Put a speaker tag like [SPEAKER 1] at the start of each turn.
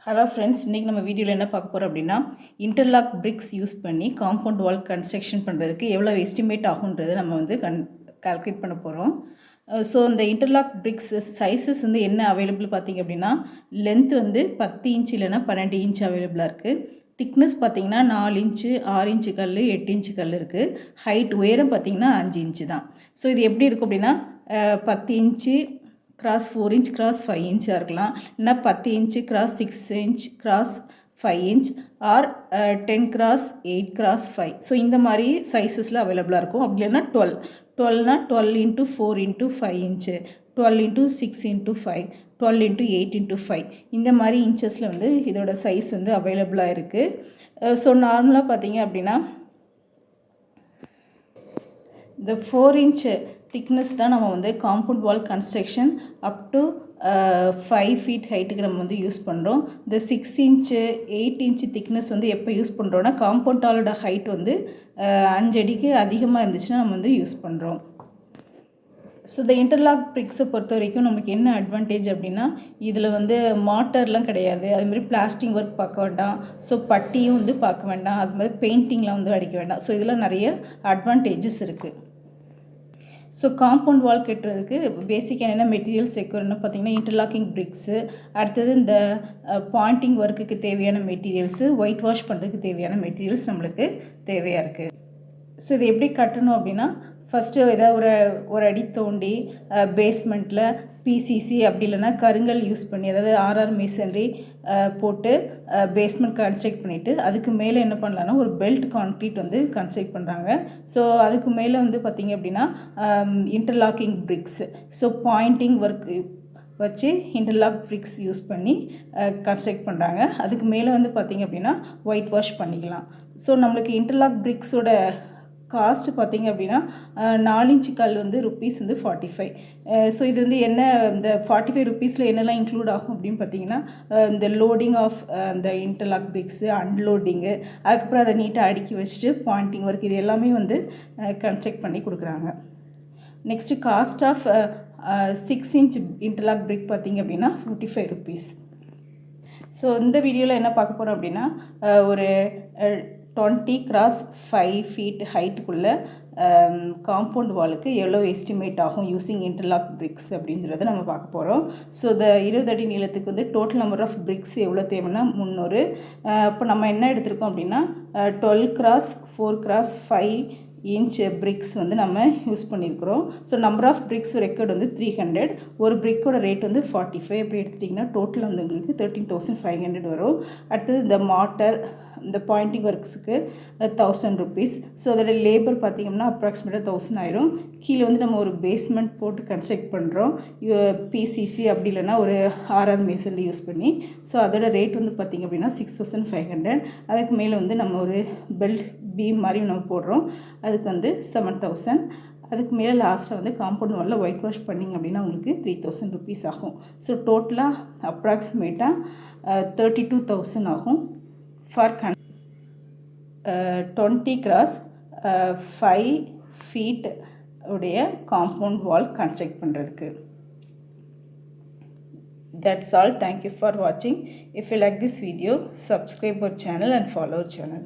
[SPEAKER 1] Hello friends, இன்றைக்கி நம்ம வீடியோவில் என்ன பார்க்க போகிறோம் அப்படின்னா, இன்டர்லாக் பிரிக்ஸ் யூஸ் பண்ணி காம்பவுண்ட் வால் கன்ஸ்ட்ரக்ஷன் பண்ணுறதுக்கு எவ்வளோ எஸ்டிமேட் ஆகுன்றதை நம்ம வந்து கால்குலேட் பண்ண போகிறோம். ஸோ இந்த இன்டர்லாக் பிரிக்ஸ் சைஸஸ் வந்து என்ன அவைலபிள் பார்த்திங்க அப்படின்னா, லென்த் வந்து 10 இன்ச் இல்லைனா 12 இன்ச் அவைலபிளாக இருக்குது. திக்னஸ் பார்த்திங்கன்னா 4 இன்ச்சு 6 இன்ச்சு கல் 8 இன்ச்சு கல் இருக்குது. ஹைட் உயரம் பார்த்திங்கன்னா 5 இன்ச்சு தான். ஸோ இது எப்படி இருக்கும் அப்படின்னா 10 இன்ச்சு கிராஸ் 4 இன்ச் கிராஸ் 5 இன்ச்சாக இருக்கலாம், இல்லைனா 10 inch cross 6 inch cross 5 inch R 10 cross 8 cross 5. So இந்த மாதிரி சைஸஸில் அவைலபிளாக இருக்கும். அப்படி இல்லைன்னா 12னா 12 into 4 into 5 inch, 12 into 6 into 5, 12 into 8 into 5, இந்த மாதிரி இன்ச்சஸில் வந்து இதோட சைஸ் வந்து அவைலபிளாக இருக்குது. ஸோ நார்மலாக பார்த்தீங்க அப்படின்னா இந்த 4 இன்ச் திக்னஸ் தான் நம்ம வந்து compound wall construction up to 5 feet ஹைட்டுக்கு நம்ம வந்து யூஸ் பண்ணுறோம். இந்த 6 இன்ச்சு 8 இன்ச்சு திக்னஸ் வந்து எப்போ யூஸ் பண்ணுறோன்னா காம்பவுண்ட் வாலோட ஹைட் வந்து 5 அடிக்கு அதிகமாக இருந்துச்சுன்னா நம்ம வந்து யூஸ் பண்ணுறோம். ஸோ இந்த இன்டர்லாக் பிரிக்ஸை பொறுத்த வரைக்கும் நமக்கு என்ன அட்வான்டேஜ் அப்படின்னா, இதில் வந்து மாட்டர்லாம் கிடையாது, அதுமாதிரி பிளாஸ்டிக் ஒர்க் பார்க்க வேண்டாம், ஸோ பட்டியும் வந்து பார்க்க வேண்டாம், அது மாதிரி பெயிண்டிங்லாம் வந்து அடிக்க வேண்டாம். ஸோ இதெல்லாம் நிறைய அட்வான்டேஜஸ் இருக்குது. ஸோ காம்பவுண்ட் வால் கட்டுறதுக்கு பேசிக் என்னென்ன மெட்டீரியல்ஸ் ரெக்வயர்னு பார்த்திங்கன்னா, இன்டர்லாக்கிங் பிரிக்ஸு, அடுத்தது இந்த பாயிண்டிங் ஒர்க்குக்கு தேவையான மெட்டீரியல்ஸு, ஒயிட் வாஷ் பண்ணுறதுக்கு தேவையான மெட்டீரியல்ஸ் நம்மளுக்கு தேவையாக இருக்குது. ஸோ இது எப்படி கட்டணும் அப்படின்னா, ஃபஸ்ட்டு ஏதாவது ஒரு அடி தோண்டி பேஸ்மெண்ட்டில் பிசிசி அப்படி இல்லைன்னா கருங்கல் யூஸ் பண்ணி, அதாவது ஆர்ஆர் மேசன்ரி போட்டு பேஸ்மெண்ட் கன்ஸ்ட்ரக்ட் பண்ணிவிட்டு, அதுக்கு மேலே என்ன பண்ணலான்னா ஒரு பெல்ட் கான்க்ரீட் வந்து கன்ஸ்ட்ரக்ட் பண்ணுறாங்க. ஸோ அதுக்கு மேலே வந்து பார்த்திங்க அப்படின்னா interlocking bricks, so pointing work வச்சு இன்டர்லாக் பிரிக்ஸ் யூஸ் பண்ணி கன்ஸ்ட்ரக்ட் பண்ணுறாங்க. அதுக்கு மேலே வந்து பார்த்திங்க அப்படின்னா ஒயிட் வாஷ் பண்ணிக்கலாம். ஸோ நம்மளுக்கு இன்டர்லாக் பிரிக்ஸோட காஸ்ட்டு பார்த்திங்க அப்படின்னா 4 இன்ச்சு கல் வந்து ருப்பீஸ் வந்து 45. ஸோ இது வந்து என்ன, இந்த 45 ருப்பீஸில் என்னெல்லாம் இன்க்ளூட் ஆகும் அப்படின்னு பார்த்தீங்கன்னா, இந்த லோடிங் ஆஃப் இந்த இன்டர்லாக் பிரிக்ஸு, அன்லோடிங்கு, அதுக்கப்புறம் அதை நீட்டாக அடுக்கி வச்சுட்டு பாயிண்டிங் ஒர்க், இது எல்லாமே வந்து கன்ஸ்ட்ரக்ட் பண்ணி கொடுக்குறாங்க. Next cost of 6 inch interlock brick பார்த்திங்க அப்படின்னா 55 ருப்பீஸ். ஸோ இந்த வீடியோவில் என்ன பார்க்க போகிறோம் அப்படின்னா, ஒரு 20 கிராஸ் 5 ஃபீட் ஹைட்டுக்குள்ளே காம்பவுண்ட் வாலுக்கு எவ்வளோ எஸ்டிமேட் ஆகும் யூஸிங் இன்டர்லாக் பிரிக்ஸ் அப்படின்றத நம்ம பார்க்க போகிறோம். ஸோ இந்த 20 அடி நீளத்துக்கு வந்து டோட்டல் நம்பர் ஆஃப் பிரிக்ஸ் எவ்வளோ தேவைன்னா 300. இப்போ நம்ம என்ன எடுத்திருக்கோம் அப்படின்னா 12 கிராஸ் 4 கிராஸ் 5 இன்ச் பிரிக்ஸ் வந்து நம்ம யூஸ் பண்ணியிருக்கிறோம். So number of bricks record வந்து 300. ஒரு பிரிக்கோட ரேட் வந்து 45. அப்படி எடுத்துட்டிங்கன்னா டோட்டல் வந்து உங்களுக்கு 13,500 வரும். அடுத்தது இந்த மாட்டர், இந்த பாயிண்டிங் ஒர்க்ஸுக்கு 1000 ருப்பீஸ். ஸோ அதோட லேபர் பார்த்திங்கன்னா அப்ராக்சிமேட்டாக 1000 ஆயிரும். கீழே வந்து நம்ம ஒரு பேஸ்மெண்ட் போட்டு கன்ஸ்ட்ரக்ட் பண்ணுறோம், பிசிசி அப்படி இல்லைன்னா ஒரு ஆர்ஆர் மேசன்ரி யூஸ் பண்ணி. ஸோ அதோட ரேட் வந்து பார்த்திங்க அப்படின்னா 6500. அதுக்கு மேலே வந்து நம்ம ஒரு பெல்ட் பீம் மாதிரி நம்ம போடுறோம், அதுக்கு வந்து 7000. அதுக்கு மேலே லாஸ்ட்டாக வந்து காம்பவுண்ட் வாலில் ஒயிட் வாஷ் பண்ணிங்க அப்படின்னா உங்களுக்கு 3000 ருப்பீஸ் ஆகும். ஸோ டோட்டலாக அப்ராக்சிமேட்டாக 32,000 ஆகும் ஃபார் 20 கிராஸ் 5 ஃபீட் உடைய காம்பவுண்ட் வால் கன்ஸ்ட்ரக்ட் பண்ணுறதுக்கு. That's all. Thank you for watching. If you like this video, subscribe our channel and follow our channel.